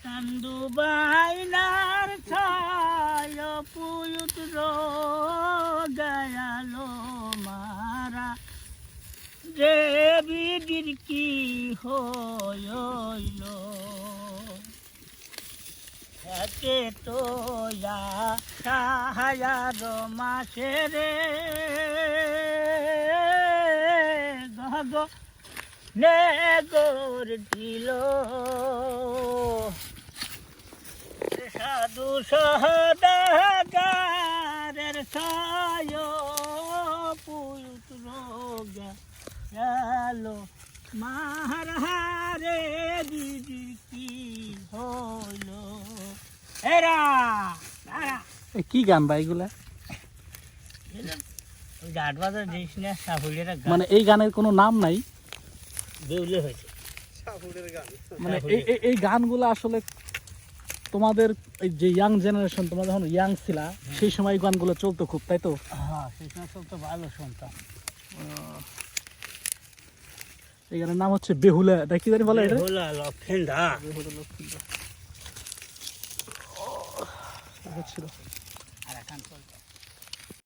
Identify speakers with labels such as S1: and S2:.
S1: চান্দু বাইনার ছায় পুয়ুত গয়ালো মারা যে বিদির কি হইল একে তো সাহায়ার মাসে রে গগ নেগর দিল সাধু সহদাগারের ছায় পুত্র গেল মাহারে দিদি কি হইল এরা
S2: কি গান ভাই এগুলা?
S1: গাট বাজার দিস না সাফুলিরা
S2: মানে এই গানের কোনো নাম নাই?
S1: বেউলে হয়েছে
S2: মানে এই গানগুলো আসলে তোমাদের এই যে ইয়াং জেনারেশন, তোমরা যখন ইয়াং ছিলা সেই সময় এই গানগুলো চলতো খুব, তাই তো?
S1: হ্যাঁ সেই সময় তো ভালো শুনতাম।
S2: এই গানের নাম হচ্ছে বেহুলা, এটা কি জানি বলে? এটা
S1: বেহুলা লক্ষিন্দা
S2: ছিল।
S1: আর এখন চলতো